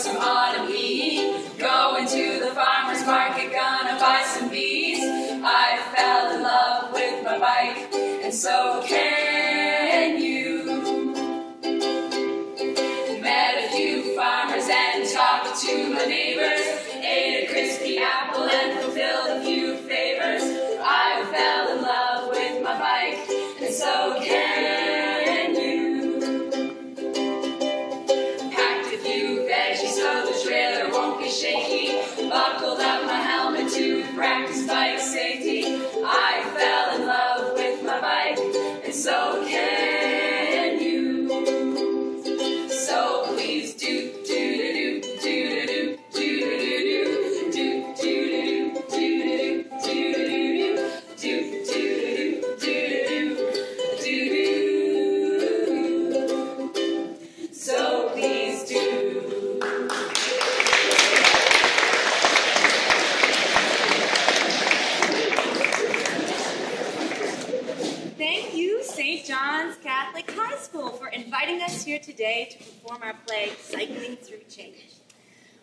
some autumn heat. Going to the farmer's market, gonna buy some bees. I fell in love with my bike, and so can you. Met a few farmers and talked to my neighbors. Ate a crispy apple and fulfilled a few favors. I fell in love with my bike, and so can you. Packed a few veggies so the trailer won't get shaky. Buckled up my helmet to practice bike safety. I fell in love with my bike, and so can you. So please do do do do do do do do do do do do do do. So please do. Thank you, St. John's Catholic High School, for inviting us here today to perform our play, Cycling Through Change.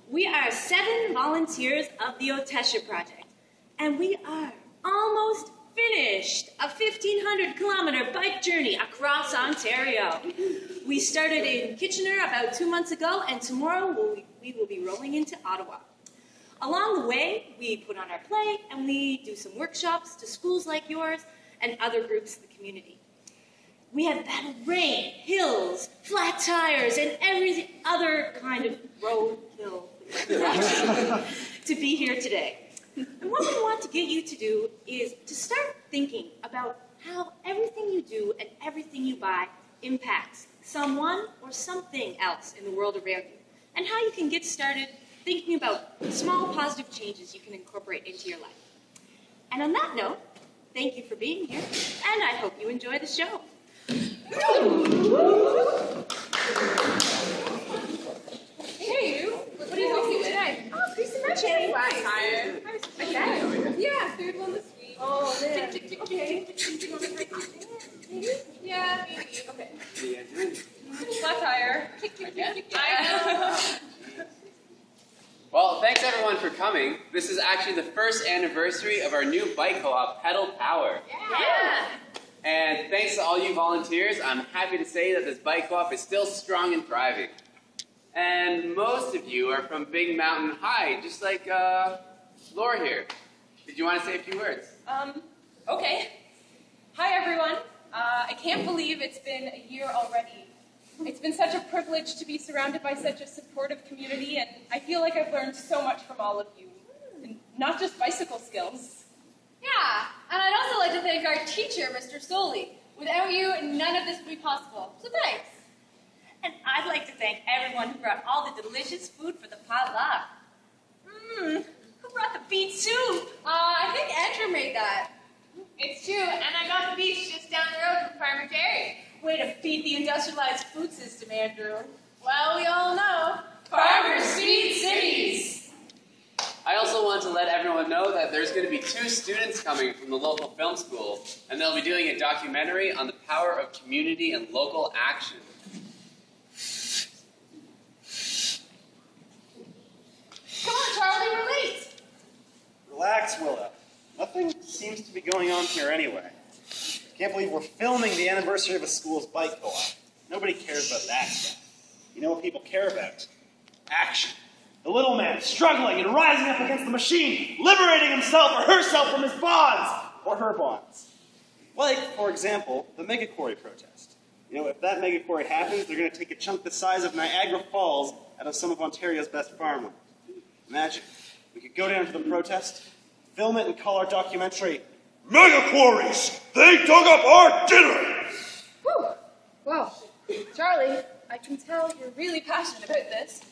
We are 7 volunteers of the Otesha Project, and we are almost finished a 1,500-kilometer bike journey across Ontario. We started in Kitchener about 2 months ago, and tomorrow we will be rolling into Ottawa. Along the way, we put on our play, and we do some workshops to schools like yours and other groups in the community. We have battled rain, hills, flat tires, and every other kind of roadkill to be here today. And what we want to get you to do is to start thinking about how everything you do and everything you buy impacts someone or something else in the world around you, and how you can get started thinking about small positive changes you can incorporate into your life. And on that note, thank you for being here, and I hope you enjoy the show. Hey, what are you working today? Oh, Grease and Merchant. Why? Tired. Okay. Yeah, third one this week. Oh, man. Okay. Yeah, maybe. Okay. Flat tire. I know. Well, thanks everyone for coming. This is actually the first anniversary of our new bike co-op, Pedal Power. Yeah. And thanks to all you volunteers, I'm happy to say that this bike co-op is still strong and thriving. And most of you are from Big Mountain High, just like Laura here. Did you want to say a few words? Okay. Hi, everyone. I can't believe it's been a year already. It's been such a privilege to be surrounded by such a supportive community, and I feel like I've learned so much from all of you. And not just bicycle skills. Yeah, and I'd also like to thank our teacher, Mr. Soley. Without you, none of this would be possible. So thanks. And I'd like to thank everyone who brought all the delicious food for the potluck. Who brought the beet soup? I think Andrew made that. It's true, and I got the beach just down the road from Farmer Jerry. Way to feed the industrialized food system, Andrew. Well, we all know. Farmers feed cities. I also want to let everyone know that there's going to be 2 students coming from the local film school, and they'll be doing a documentary on the power of community and local action. Come on, Charlie, we're late. Relax, Willa. Nothing seems to be going on here anyway. Can't believe we're filming the anniversary of a school's bike co-op. Nobody cares about that stuff. You know what people care about? Action. The little man struggling and rising up against the machine, liberating himself or herself from his bonds, or her bonds. Like, for example, the mega quarry protest. You know, if that mega quarry happens, they're going to take a chunk the size of Niagara Falls out of some of Ontario's best farmland. Imagine, we could go down to the protest, film it, and call our documentary, Mega Quarries! They dug up our dinner! Whew. Wow. Charlie, I can tell you're really passionate about this.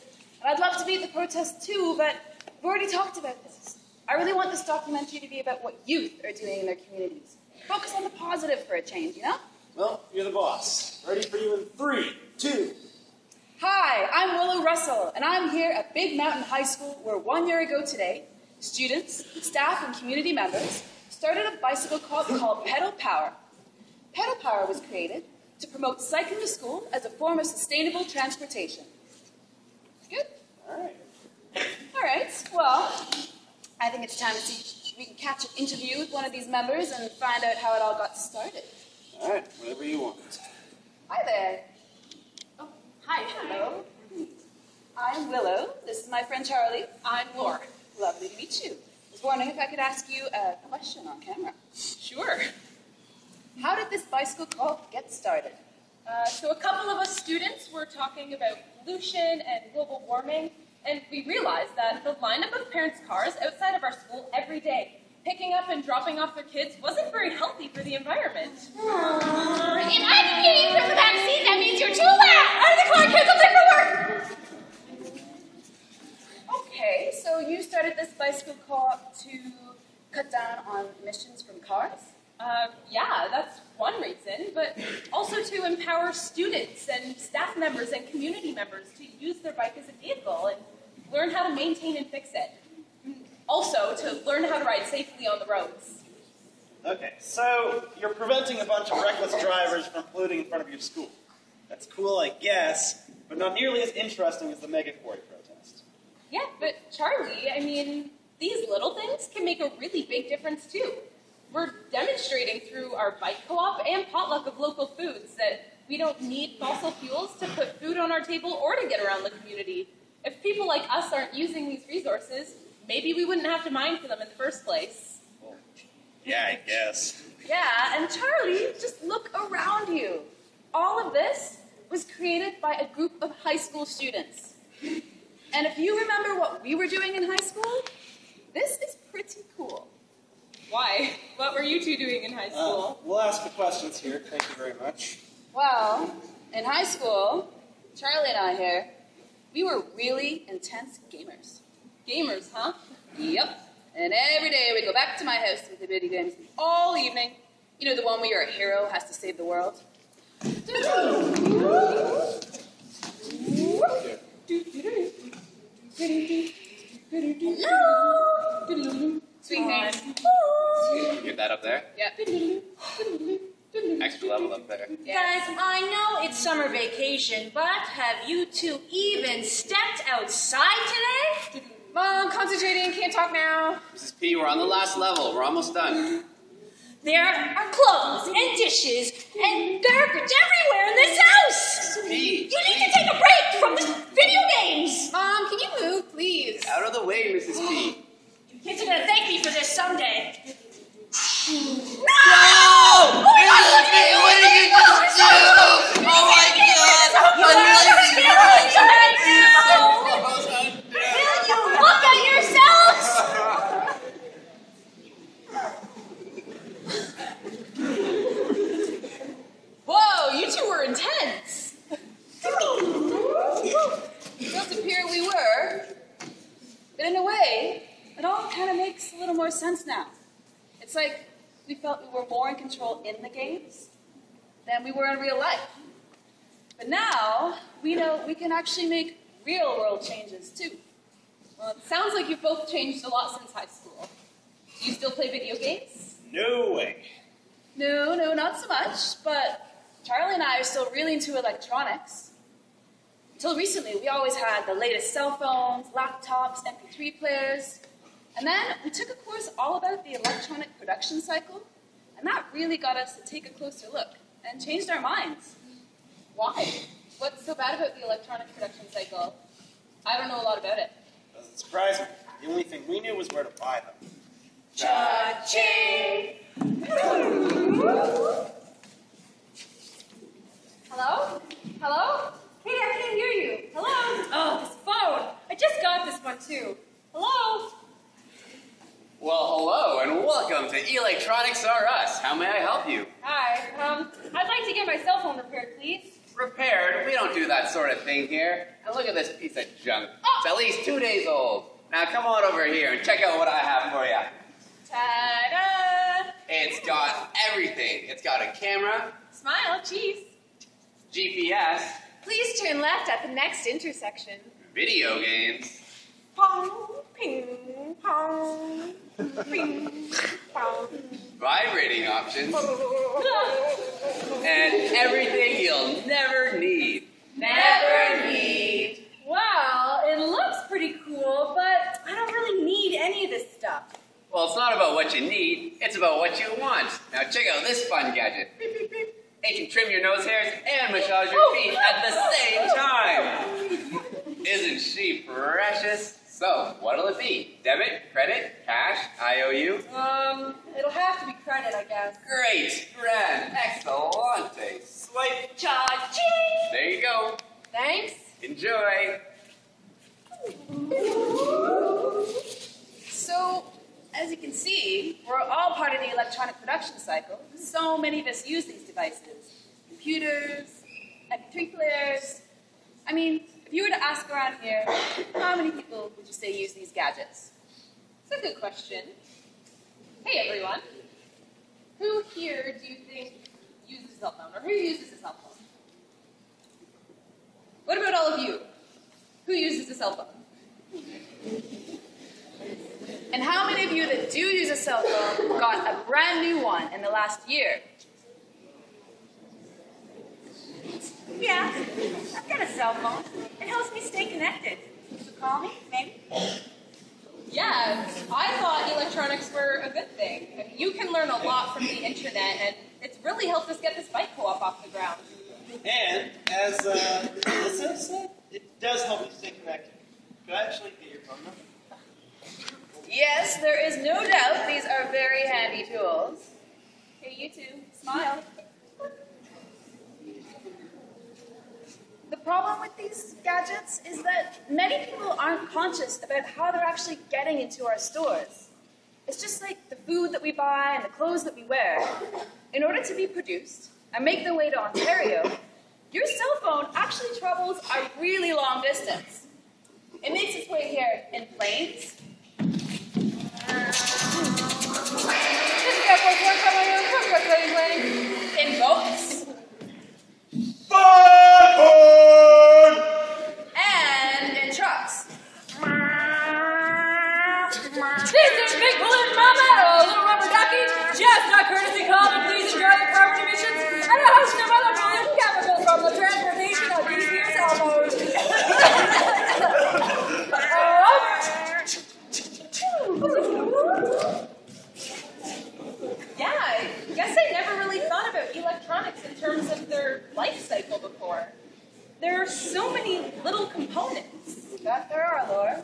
And I'd love to be at the protest too, but we've already talked about this. I really want this documentary to be about what youth are doing in their communities. Focus on the positive for a change, you know? Well, you're the boss. Ready for you in 3, 2. Hi, I'm Willow Russell, and I'm here at Big Mountain High School, where 1 year ago today, students, staff, and community members started a bicycle club called Pedal Power. Pedal Power was created to promote cycling to school as a form of sustainable transportation. Good? All right. All right, well, I think it's time to see if we can catch an interview with one of these members and find out how it all got started. All right, whatever you want. Hi there. Oh, hi. Hello. I'm Willow. This is my friend Charlie. I'm Laura. Lovely to meet you. I was wondering if I could ask you a question on camera. Sure. How did this bicycle club get started? So a couple of us students were talking about pollution and global warming, and we realized that the lineup of parents' cars outside of our school every day, picking up and dropping off their kids, wasn't very healthy for the environment. If I'm getting from the back seat, that means you're too loud. Out of the car, kids, I'm late for work. Okay, so you started this bicycle co-op to cut down on emissions from cars? Yeah, that's one reason, but also to empower students and staff members and community members to use their bike as a vehicle and learn how to maintain and fix it. Also, to learn how to ride safely on the roads. Okay, so you're preventing a bunch of reckless drivers from polluting in front of your school. That's cool, I guess, but not nearly as interesting as the mega quarry protest. Yeah, but Charlie, I mean, these little things can make a really big difference too. We're demonstrating through our bike co-op and potluck of local foods that we don't need fossil fuels to put food on our table or to get around the community. If people like us aren't using these resources, maybe we wouldn't have to mine for them in the first place. Yeah, I guess. Yeah, and Charlie, just look around you. All of this was created by a group of high school students. And if you remember what we were doing in high school, this is pretty cool. Why? What were you two doing in high school? We'll ask the questions here. Thank you very much. Well, in high school, Charlie and I here, we were really intense gamers. Gamers, huh? Yep. And every day we'd go back to my house with the video games all evening. You know, the one where you're a hero, has to save the world. Hello! Sweet names. Get that up there. Yeah. Extra level up there. Guys, I know it's summer vacation, but have you two even stepped outside today? Mom, concentrating, can't talk now. Mrs. P, we're on the last level. We're almost done. There are clothes and dishes and garbage everywhere in this house. Mrs. P, You need to take a break from the video games. Mom, can you move, please? out of the way, Mrs. P. You kids are going to thank me for this someday. No! Mrs. P, what did you just do? Oh my God! Will you look at yourselves? Whoa, you two were intense. It does appear we were. But in a way, it all kind of makes a little more sense now. It's like we felt we were more in control in the games than we were in real life. But now, we know we can actually make real world changes too. Well, it sounds like you've both changed a lot since high school. Do you still play video games? No way. No, not so much, but Charlie and I are still really into electronics. Until recently, we always had the latest cell phones, laptops, MP3 players. And then we took a course all about the electronic production cycle, and that really got us to take a closer look and changed our minds. Why? What's so bad about the electronic production cycle? I don't know a lot about it. Doesn't surprise me. The only thing we knew was where to buy them. Cha-ching! Hello? Hello? Hey, I can't hear you. Hello? Oh, this phone. I just got this one too. Hello? Well, hello and welcome to Electronics R Us. How may I help you? Hi. I'd like to get my cell phone repaired, please. Repaired? We don't do that sort of thing here. And look at this piece of junk. It's at least 2 days old. Now come on over here and check out what I have for you. Ta-da! It's got everything. It's got a camera, Smile, cheese. GPS, Please turn left at the next intersection. video games, Pong, ping, pong, ping, pong. vibrating options, and everything you'll never need. Never need. Wow, it looks Well, it's not about what you need, it's about what you want. Now check out this fun gadget. Beep, beep, beep. It can trim your nose hairs and massage your feet at the same time. Isn't she precious? So, what'll it be? Debit, credit, cash, IOU? It'll have to be credit, I guess. Great, grand, excellente. Swipe, Cha-ching! there you go. Thanks. Enjoy. So, as you can see, we're all part of the electronic production cycle. So many of us use these devices. Computers, MP3 players. I mean, if you were to ask around here, how many people would you say use these gadgets? It's a good question. Hey, everyone. Who here do you think uses a cell phone? Or who uses a cell phone? What about all of you? Who uses a cell phone? And how many of you that do use a cell phone got a brand new one in the last year? Yeah, I've got a cell phone. It helps me stay connected. So call me, maybe? Yeah, I thought electronics were a good thing. I mean, you can learn a lot from the internet, and it's really helped us get this bike co-op off the ground. And as Melissa said, it does help you stay connected. Could I actually get your phone number? Yes, there is no doubt these are very handy tools. Hey, you two, smile. The problem with these gadgets is that many people aren't conscious about how they're actually getting into our stores. It's just like the food that we buy and the clothes that we wear. In order to be produced and make their way to Ontario, your cell phone actually travels a really long distance. It makes its way here in planes, in boats, and in trucks. This is Big Balloon Mama, a little rubber ducky. Just a courtesy call to please enjoy your carbon emissions and a host of other pollutant chemicals from the transportation of these here cell phones. Yeah, I guess I never really thought about electronics in terms of their life cycle before. There are so many little components. That there are, Laura.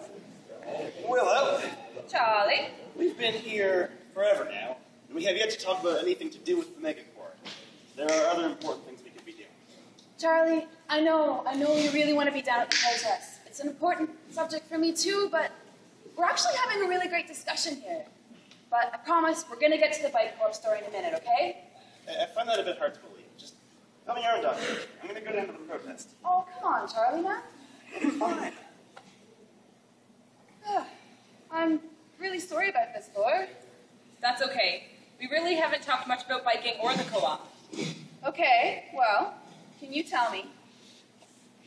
Willow, Charlie. we've been here forever now, and we have yet to talk about anything to do with the megacore. There are other important things we could be doing. Charlie, I know you really want to be down at the protest. It's an important subject for me too, but we're actually having a really great discussion here. But I promise we're going to get to the bike corp story in a minute, okay? I find that a bit hard to believe. Just tell me your own doctor. I'm going to go down to the protest. Oh, come on, Charlie, man. It'll be fine. I'm really sorry about this, Laura. That's okay. We really haven't talked much about biking or the co-op. Okay, well, can you tell me,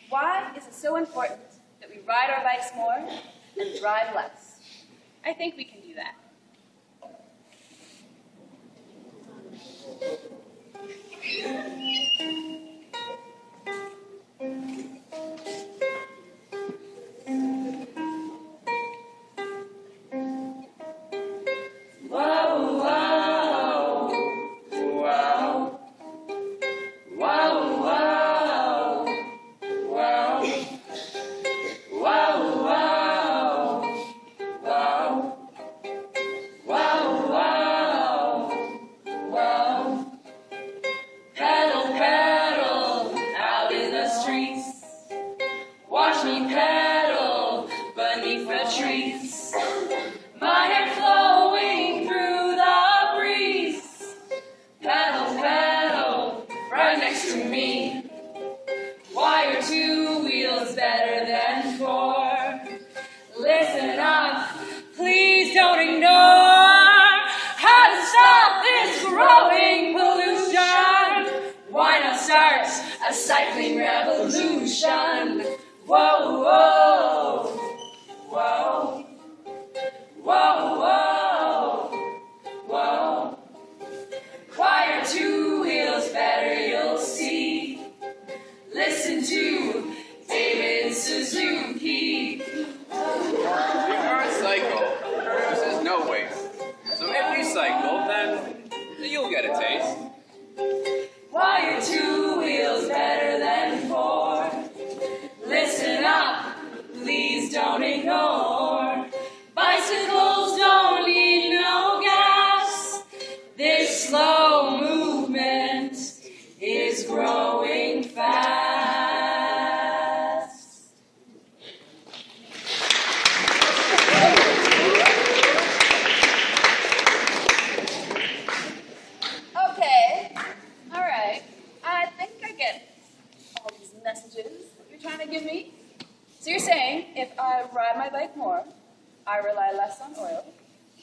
why is it so important that we ride our bikes more and drive less? I think we can do that. The current cycle produces no waste.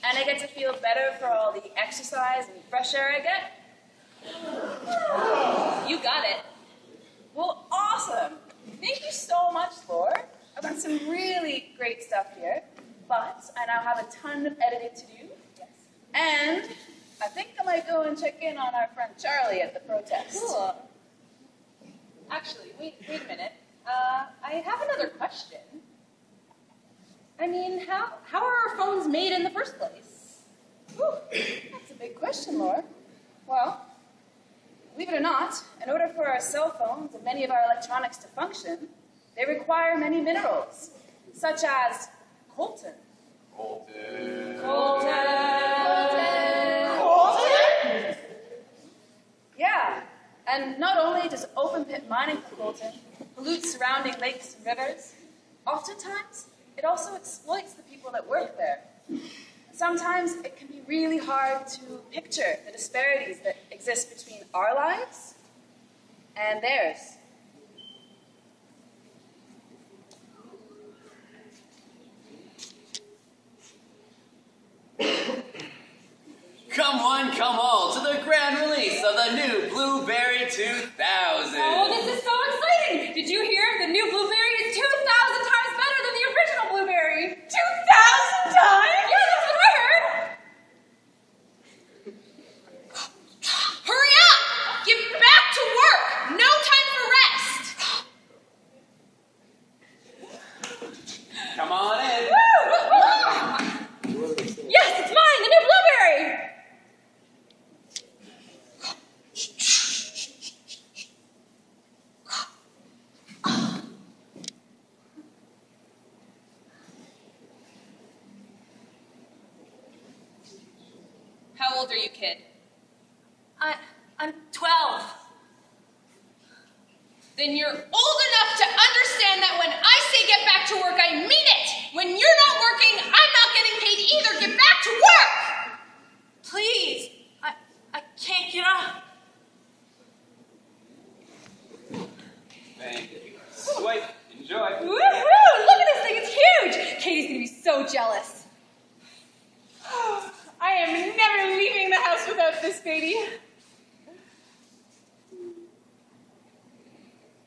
And I get to feel better for all the exercise and fresh air I get. You got it. Well, awesome. Thank you so much, Lore. I've done some really great stuff here, but I now have a ton of editing to do. Yes. And I think I might go and check in on our friend Charlie at the protest. Cool. Actually, wait a minute. I have another question. I mean, how are our phones made in the first place? Whew, that's a big question, Lore. Well, believe it or not, in order for our cell phones and many of our electronics to function, they require many minerals, such as coltan. Colton. Yeah, and not only does open pit mining for coltan pollute surrounding lakes and rivers, oftentimes it also exploits the people that work there. Sometimes it can be really hard to picture the disparities that exist between our lives and theirs. Come one, come all to the grand release of the new Blueberry 2000. Oh, this is so exciting! Did you hear? The new blueberry is 2,000 times better than the original blueberry. 2,000 times? Yeah, that's what I heard. Hurry up! Get back to work! No time for rest! Come on in. Yes, it's mine, the new blueberry. How old are you, kid? I'm 12. Then you're old enough to understand that when I say get back to work, I mean it! When you're not working, I'm not getting paid either! Get back to work! Please, I can't get up. Thank you. Swipe. Enjoy. Woohoo! Look at this thing, it's huge! Katie's gonna be so jealous. I am never leaving the house without this baby.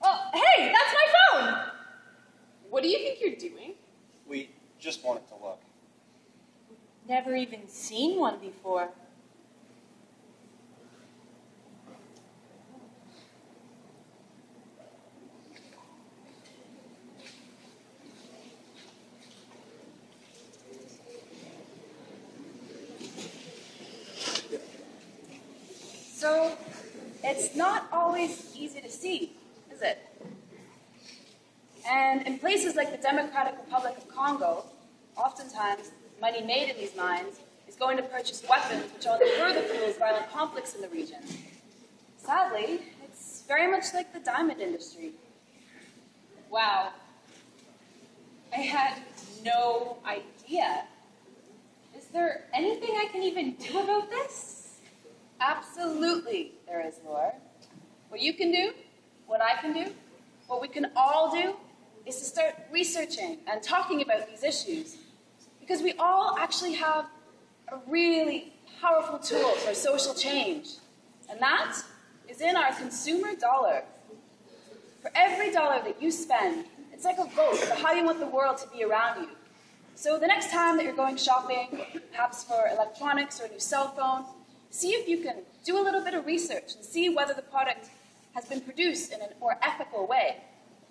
Oh, hey, that's my phone! What do you think you're doing? We just wanted to look. Never even seen one before. So, it's not always easy to see, is it? And in places like the Democratic Republic of Congo, oftentimes money made in these mines is going to purchase weapons which only further fuels violent conflicts in the region. Sadly, it's very much like the diamond industry. Wow. I had no idea. Is there anything I can even do about this? Absolutely, there is, Laura. What you can do, what I can do, what we can all do is to start researching and talking about these issues. Because we all actually have a really powerful tool for social change. And that is in our consumer dollar. For every dollar that you spend, it's like a vote for how you want the world to be around you. So the next time that you're going shopping, perhaps for electronics or a new cell phone, see if you can do a little bit of research and see whether the product has been produced in a more ethical way.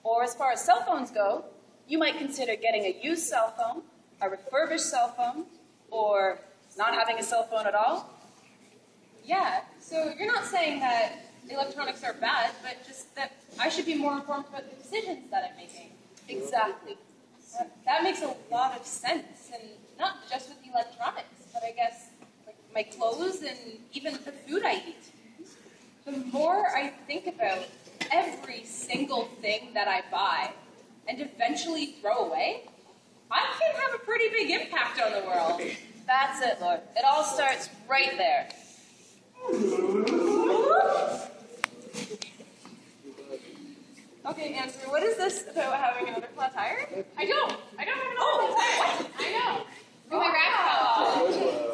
Or as far as cell phones go, you might consider getting a used cell phone, a refurbished cell phone, or not having a cell phone at all. Yeah, so you're not saying that electronics are bad, but just that I should be more informed about the decisions that I'm making. Exactly. That makes a lot of sense, and not just with electronics, but I guess like my clothes and even the food I eat. The more I think about every single thing that I buy and eventually throw away, I can have a pretty big impact on the world. That's it, Lord. It all starts right there. Okay, Andrew, what is this about having another flat tire? I don't have another flat tire. What? I know. My grandpa.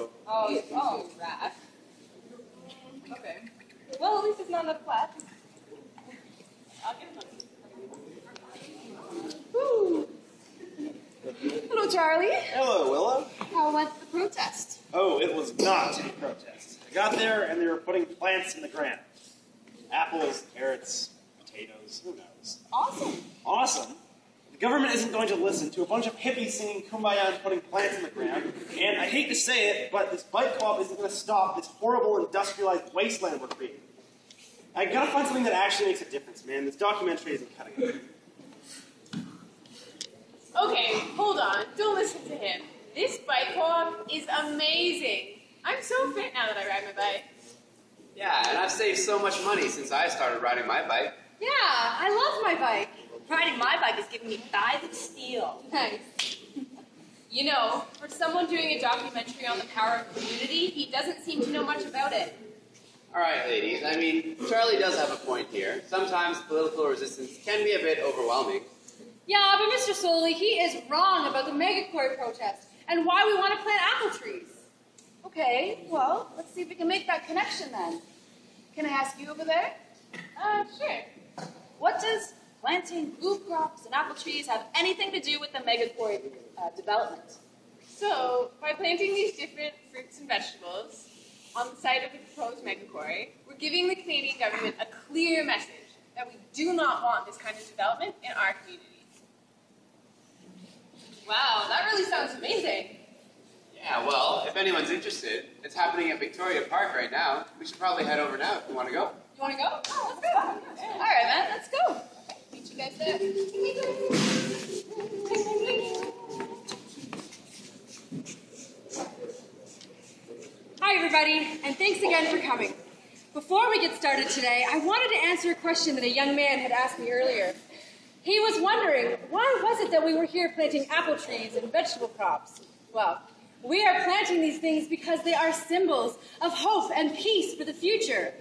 Oh, rat. Okay. Well, at least it's not another flat. I'll get him. Woo. Hello, Charlie. Hello, Willow. How went the protest? Oh, it was not a protest. I got there and they were putting plants in the ground. Apples, carrots, potatoes, who knows. Awesome. Awesome. The government isn't going to listen to a bunch of hippies singing Kumbaya and putting plants in the ground. And I hate to say it, but this bike co-op isn't going to stop this horrible industrialized wasteland we're creating. I gotta find something that actually makes a difference, man. This documentary isn't cutting it. Okay, hold on. Don't listen to him. This bike co-op is amazing. I'm so fit now that I ride my bike. Yeah, and I've saved so much money since I started riding my bike. Yeah, I love my bike. Riding my bike is giving me thighs of steel. Nice. You know, for someone doing a documentary on the power of community, he doesn't seem to know much about it. All right, ladies. I mean, Charlie does have a point here. Sometimes political resistance can be a bit overwhelming. Yeah, but Mr. Soley, he is wrong about the megakoi protest and why we want to plant apple trees. Okay, well, let's see if we can make that connection then. Can I ask you over there? Sure. What does planting food crops and apple trees have anything to do with the megakoi development? So, by planting these different fruits and vegetables on the site of the proposed megakoi, we're giving the Canadian government a clear message that we do not want this kind of development in our community. Wow, that really sounds amazing. Yeah, well, if anyone's interested, it's happening at Victoria Park right now. We should probably head over now if you want to go. You want to go? Oh, let's go. All right, man, let's go. Meet you guys there. Hi, everybody, and thanks again for coming. Before we get started today, I wanted to answer a question that a young man had asked me earlier. He was wondering, why was it that we were here planting apple trees and vegetable crops? Well, we are planting these things because they are symbols of hope and peace for the future.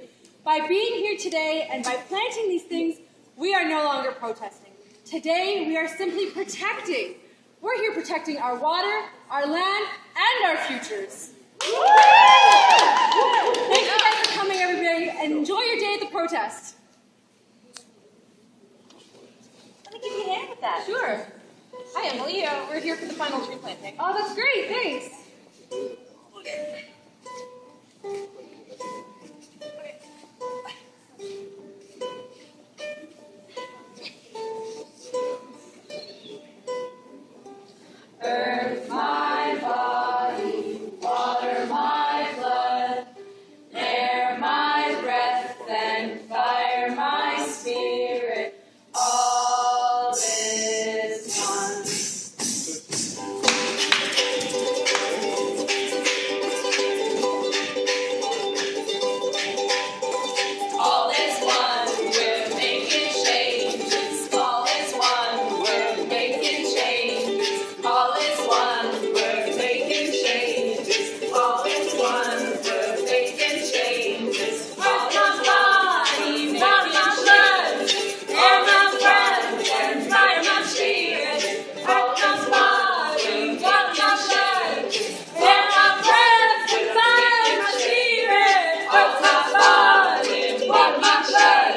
By being here today and by planting these things, we are no longer protesting. Today, we are simply protecting. We're here protecting our water, our land, and our futures. Thank you guys for coming, everybody, and enjoy your day at the protest. Let me give you a hand with that. Sure. Hi, Emily. We're here for the final tree planting. Oh, that's great, thanks. Earth, my body, water, my blood, air, my breath, and fire, my spirit, all is one. All is one, we're making changes. All is one, we're making changes. All is one, we're making changes. All is one, we're making changes. All my body, not my blood, and my breath, and fire my spirit. All my body, not my blood, and my breath, and fire my spirit. All my body, not my blood,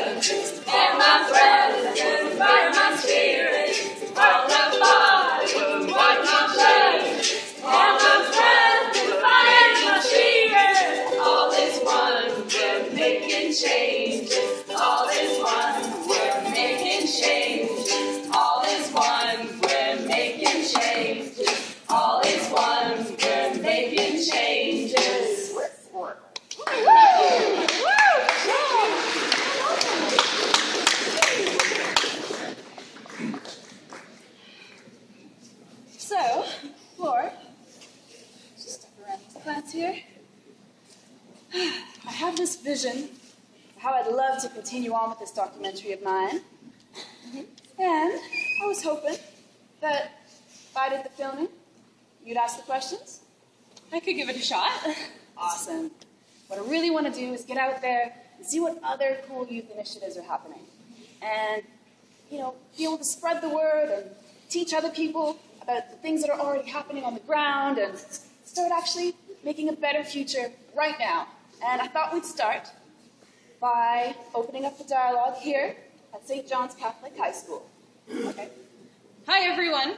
and my breath, and fire my spirit. All my body, not my blood, and my breath, and fire my spirit. All is one, we're making changes. All is one, we're making changes. All is one, we're making changes. All is one, we're making changes. So, Flor, just step around these plants here. I have this vision of how I'd love to continue on with this documentary of mine. And I was hoping that if I did the filming, you'd ask the questions. I could give it a shot. Awesome. What I really want to do is get out there and see what other cool youth initiatives are happening. And, you know, be able to spread the word and teach other people about the things that are already happening on the ground and start actually making a better future right now. And I thought we'd start by opening up the dialogue here at St. John's Catholic High School. Okay. Hi, everyone.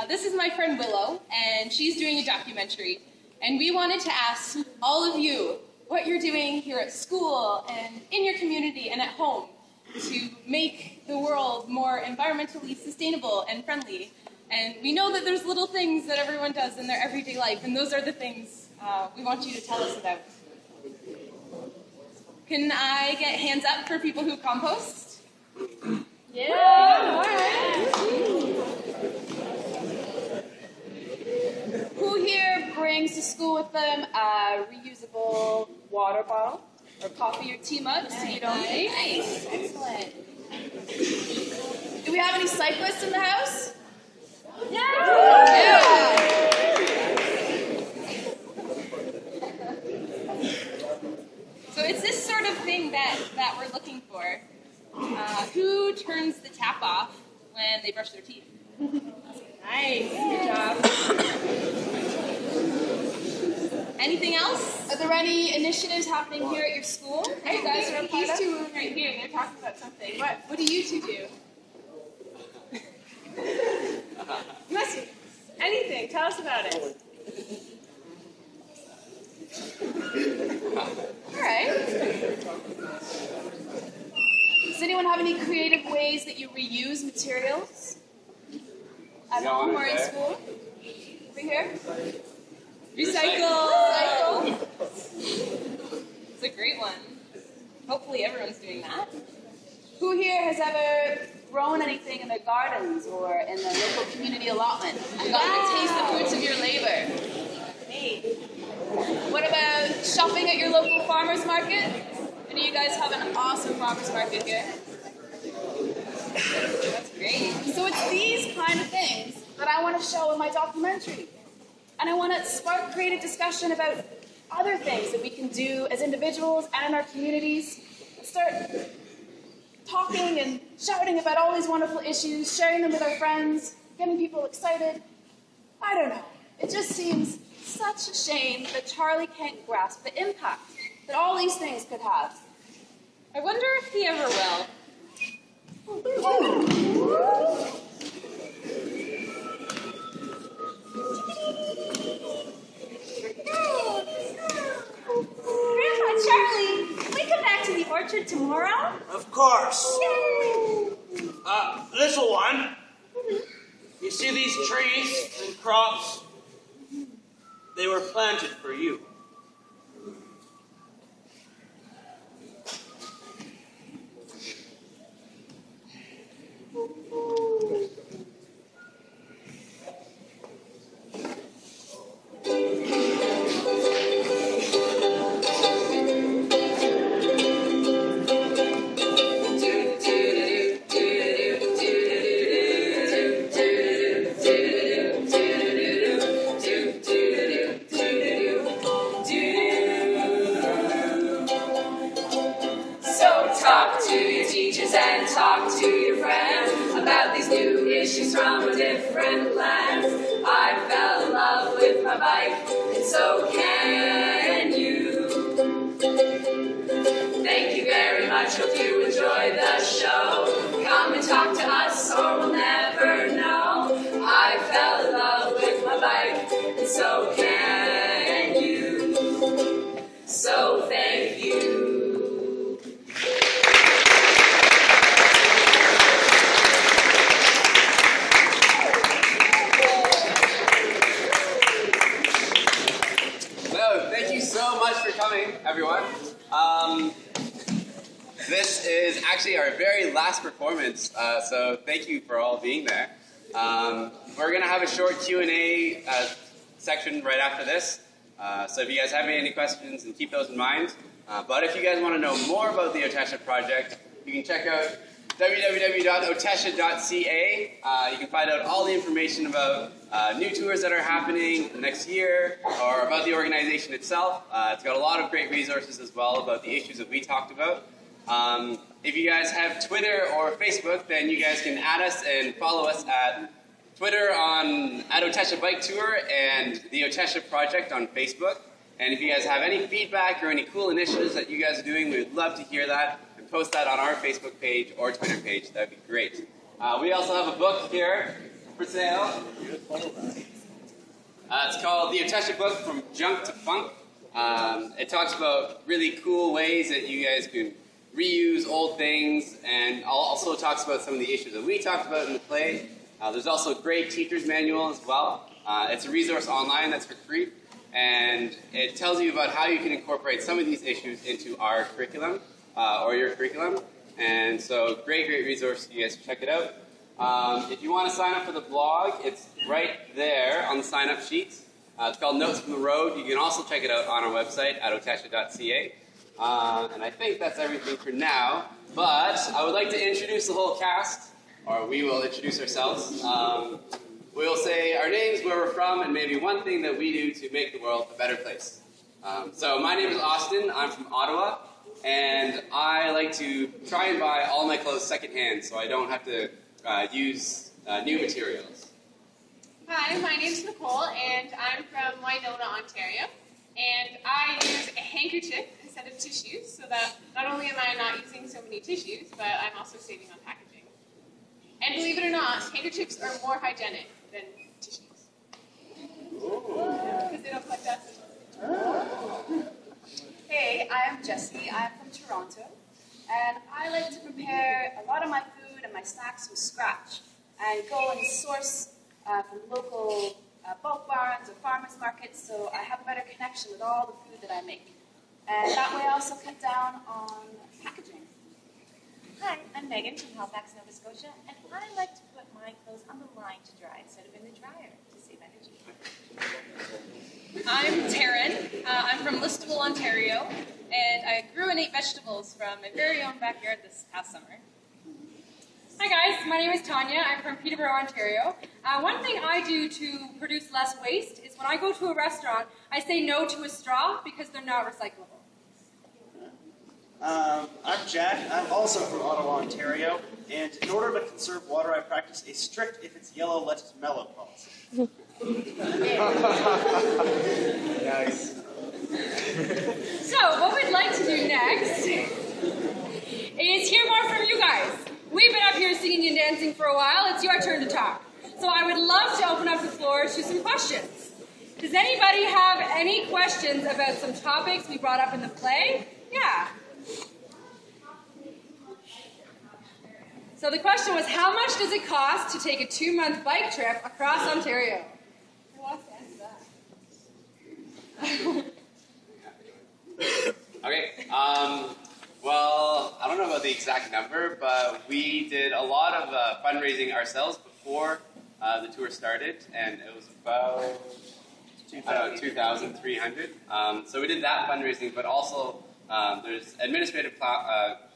This is my friend Willow, and she's doing a documentary. And we wanted to ask all of you what you're doing here at school and in your community and at home to make the world more environmentally sustainable and friendly. And we know that there's little things that everyone does in their everyday life, and those are the things we want you to tell us about. Can I get hands up for people who compost? Yeah, all right. Who here brings to school with them a reusable water bottle or coffee or tea mug so you don't... Nice. Excellent. Do we have any cyclists in the house? Yeah. So it's this sort of thing that we're looking for. Who turns the tap off when they brush their teeth? Nice. Good job. Anything else? Are there any initiatives happening here at your school? Hey, You guys are a part these of? two right here, they're talking about something. What do you two do? Anything. Tell us about it. All right. Does anyone have any creative ways that you reuse materials at home or in school? Over here? Recycle. It's a great one. Hopefully everyone's doing that. Who here has ever grown anything in their gardens or in the local community allotment and gotten to taste the fruits of your labor? Hey. What about shopping at your local farmer's market? And you guys have an awesome farmer's market here. That's great. So it's these kind of things that I want to show in my documentary. And I want to spark creative discussion about other things that we can do as individuals and in our communities. Start talking and shouting about all these wonderful issues, sharing them with our friends, getting people excited. I don't know. It just seems such a shame that Charlie can't grasp the impact that all these things could have. I wonder if he ever will. Grandpa Charlie, can we come back to the orchard tomorrow? Of course. Yay! Little one, you see these trees and crops? They were planted for you. Talk to your teachers and talk to your friends about these new issues from a different lens. I fell in love with my bike, and so can you. Thank you very much, hope you enjoy the show. Come and talk to us or we'll never know. I fell in love with my bike, and so can you. So thank you. So much for coming, everyone. This is actually our very last performance, so thank you for all being there. We're going to have a short Q&A section right after this, so if you guys have any questions, then keep those in mind. But if you guys want to know more about the Otesha project, you can check out www.otesha.ca. You can find out all the information about new tours that are happening next year or about the organization itself. It's got a lot of great resources as well about the issues that we talked about. If you guys have Twitter or Facebook, then you guys can add us and follow us at Twitter at Otesha Bike Tour and the Otesha Project on Facebook. And if you guys have any feedback or any cool initiatives that you guys are doing, we would love to hear that and post that on our Facebook page or Twitter page. That would be great. We also have a book here for sale. It's called The Otesha Book, From Junk to Funk. It talks about really cool ways that you guys can reuse old things, and also talks about some of the issues that we talked about in the play. There's also a great teacher's manual as well. It's a resource online that's for free, and it tells you about how you can incorporate some of these issues into our curriculum, or your curriculum. And so, great resource. You guys should check it out. If you want to sign up for the blog, it's right there on the sign-up sheet. It's called Notes from the Road. You can also check it out on our website at otesha.ca. And I think that's everything for now. But I would like to introduce the whole cast, or we will introduce ourselves. We will say our names, where we're from, and maybe one thing that we do to make the world a better place. So my name is Austin. I'm from Ottawa. And I like to try and buy all my clothes secondhand so I don't have to use new materials. Hi, my name's Nicole, and I'm from Winona, Ontario. And I use a handkerchief instead of tissues, so that not only am I not using so many tissues, but I'm also saving on packaging. And believe it or not, handkerchiefs are more hygienic than tissues. Because they don't collect dust. Hey, I'm Jessie. I'm from Toronto. And I like to prepare a lot of my food and my snacks from scratch and go and source from local bulk barns or farmers markets, so I have a better connection with all the food that I make. And that way I also cut down on packaging. Hi, I'm Megan from Halifax, Nova Scotia, and I like to put my clothes on the line to dry instead of in the dryer to save energy. I'm Taryn. I'm from Listowel, Ontario, and I grew and ate vegetables from my very own backyard this past summer. Hi guys, my name is Tanya. I'm from Peterborough, Ontario. One thing I do to produce less waste is when I go to a restaurant, I say no to a straw because they're not recyclable. I'm Jack. I'm also from Ottawa, Ontario. And in order to conserve water, I practice a strict if it's yellow, let it mellow policy. Nice. So, what we'd like to do next is hear more from you guys. We've been up here singing and dancing for a while. It's your turn to talk. So I would love to open up the floor to some questions. Does anybody have any questions about some topics we brought up in the play? Yeah. So the question was, how much does it cost to take a 2-month bike trip across Ontario? Who wants to answer that? Okay. Well, I don't know about the exact number, but we did a lot of fundraising ourselves before the tour started, and it was about 2,300. So we did that fundraising, but also there's administrative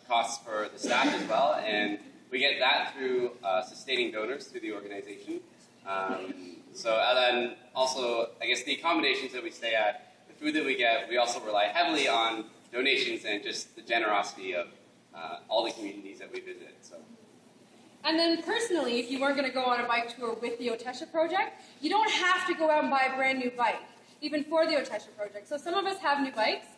costs for the staff as well, and we get that through sustaining donors through the organization. So and then also, I guess the accommodations that we stay at, the food that we get, we also rely heavily on donations and just the generosity of all the communities that we visit. So. And then personally, if you weren't going to go on a bike tour with the Otesha Project, you don't have to go out and buy a brand new bike, even for the Otesha Project. So some of us have new bikes.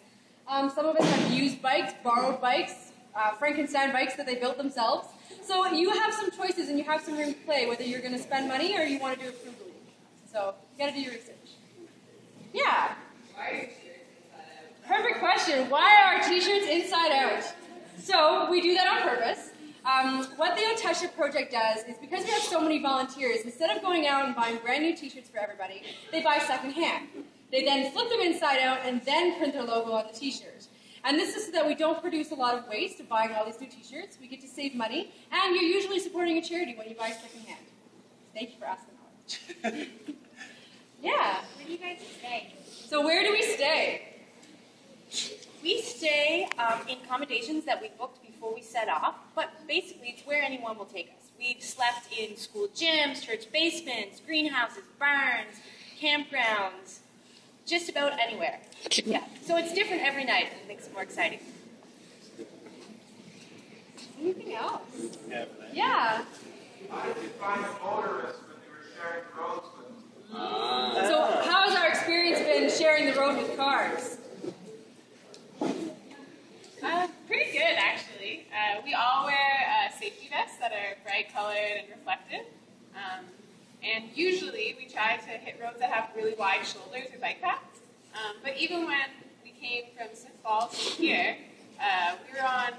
Some of us have used bikes, borrowed bikes, Frankenstein bikes that they built themselves. So you have some choices and you have some room to play, whether you're going to spend money or you want to do it frugally. So you got to do your research. Yeah. Perfect question. Why are our t-shirts inside out? So we do that on purpose. What the Otesha Project does is, because we have so many volunteers, instead of going out and buying brand new t-shirts for everybody, they buy secondhand. They then flip them inside out and then print their logo on the t-shirt. And this is so that we don't produce a lot of waste of buying all these new t-shirts. We get to save money, and you're usually supporting a charity when you buy secondhand. Thank you for asking that. Yeah. Where do you guys stay? So where do we stay? We stay in accommodations that we booked before we set off, but basically it's where anyone will take us. We've slept in school gyms, church basements, greenhouses, barns, campgrounds, just about anywhere. Yeah, so it's different every night, and it makes it more exciting. Anything else? Yeah. Yeah. I did find odorless when they were sharing roads with them. So how has our experience been been sharing the road with cars? Pretty good, actually. We all wear safety vests that are bright colored and reflective. And usually we try to hit roads that have really wide shoulders or bike paths. But even when we came from Smith Falls to here, we were on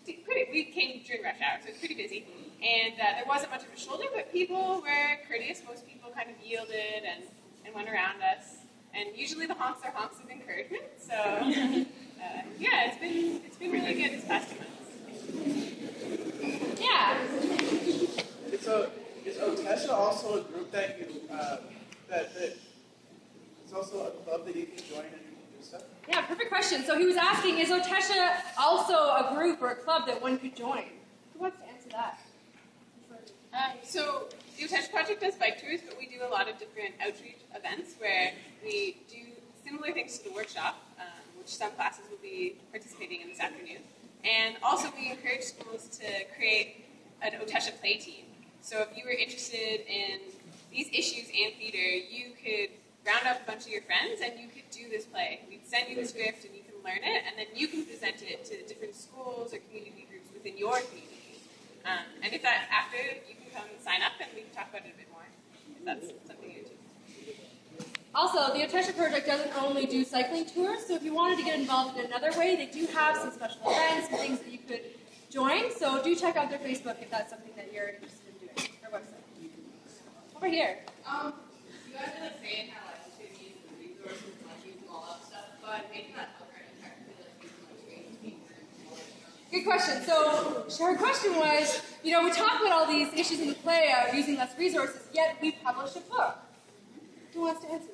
we came during rush hour, so it was pretty busy. And there wasn't much of a shoulder, but people were courteous. Most people kind of yielded and went around us. And usually the honks are honks of encouragement. So yeah, it's been really good this past 2 months. Yeah. So is Otesha also a group that you that it's also a club that you can join and do stuff? Yeah, perfect question. So he was asking, is Otesha also a group or a club that one could join? Who wants to answer that? So the Otesha Project does bike tours, but we do a lot of different outreach events where we do similar things to the workshop, which some classes will be participating in this afternoon. And also we encourage schools to create an Otesha play team. So if you were interested in these issues and theater, you could round up a bunch of your friends and you could do this play. We'd send you the script and you can learn it, and then you can present it to different schools or community groups within your community. And if that after, you can come sign up and we can talk about it a bit more, if that's something you're into. Also, the Otesha Project doesn't only do cycling tours, so if you wanted to get involved in another way, they do have some special events and things that you could join, so do check out their Facebook if that's something that you're interested in doing, their website. Over here. You guys are like saying how like you should use the resources and like use all that stuff, but maybe not Good question. So her question was, we talk about all these issues in the play of using less resources, yet we published a book. Who wants to answer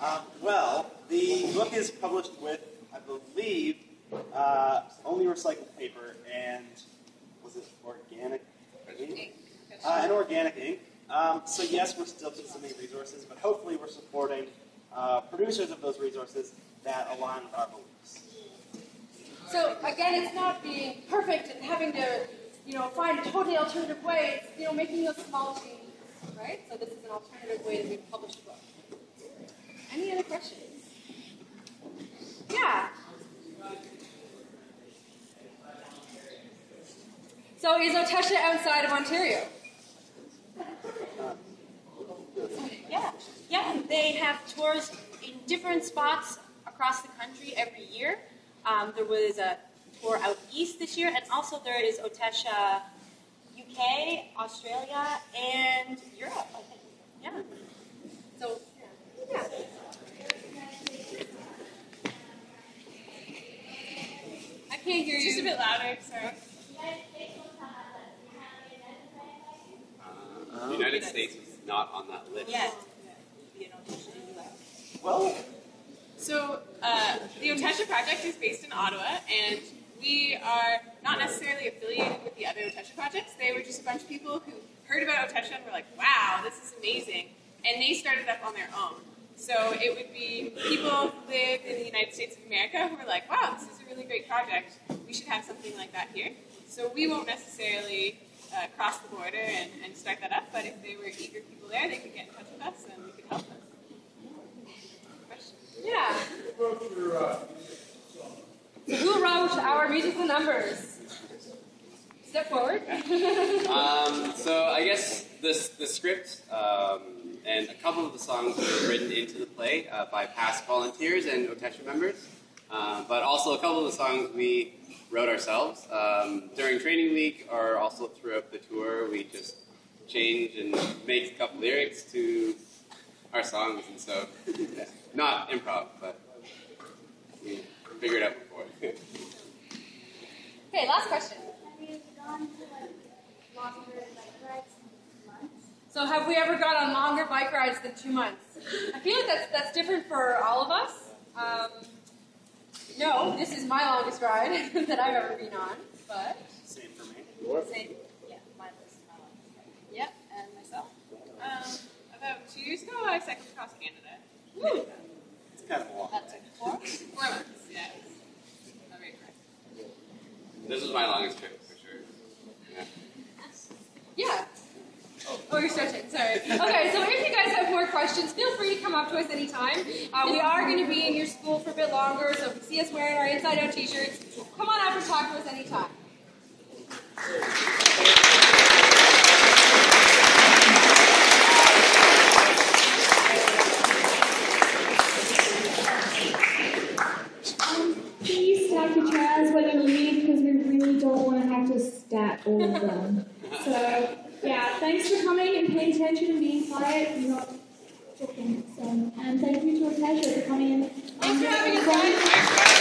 that? Well, the book is published with, I believe, only recycled paper and, was it organic ink? And organic ink. So yes, we're still consuming resources, but hopefully we're supporting producers of those resources that align with our beliefs. So again, it's not being perfect and having to, find a totally alternative way. It's, making those small changes, right? So this is an alternative way that we've published a book. Any other questions? Yeah. So is Otesha outside of Ontario? Yeah. They have tours in different spots across the country every year. There was a tour out east this year, and also there is Otesha UK, Australia, and Europe, I think. Yeah. So, yeah. I can't hear you. Just a bit louder, sorry. The United States is not on that list. Yeah. Well, so the Otesha Project is based in Ottawa, and we are not necessarily affiliated with the other Otesha projects. They were just a bunch of people who heard about Otesha and were like, wow, this is amazing. And they started up on their own. So it would be people who live in the United States of America who were like, wow, this is a really great project. We should have something like that here. So we won't necessarily cross the border and start that up, but if there were eager people there, they could get in touch with us and we could help them. Yeah. Who wrote our musical numbers? Step forward. So I guess the script and a couple of the songs were written into the play by past volunteers and Otesha members, but also a couple of the songs we wrote ourselves. During training week or also throughout the tour, we just change and make a couple lyrics to our songs, and so not improv, but we figured it out before. Okay, last question. Have you gone to longer bike rides than 2 months? So have we ever gone on longer bike rides than 2 months? I feel like that's different for all of us. No, this is my longest ride that I've ever been on, but... Same for me. Same. Yeah, mine was my longest ride. Yep, and myself. About 2 years ago, I cycled across Canada. Woo! It's kind of long. That took 4 months. 4 months, yeah. Not very far. This was my longest trip, for sure. Yeah. Yeah. Oh, you're stretching. Sorry. Okay, so if to come up to us anytime. We are going to be in your school for a bit longer, so if you see us wearing our inside-out t-shirts, come on up and talk to us anytime. Please stack your chairs when you leave because we really don't want to have to stack all of them. So, yeah, thanks for coming and paying attention and being quiet and not talking. So, and thank you to Ortega for coming in. Thanks for having us, guys.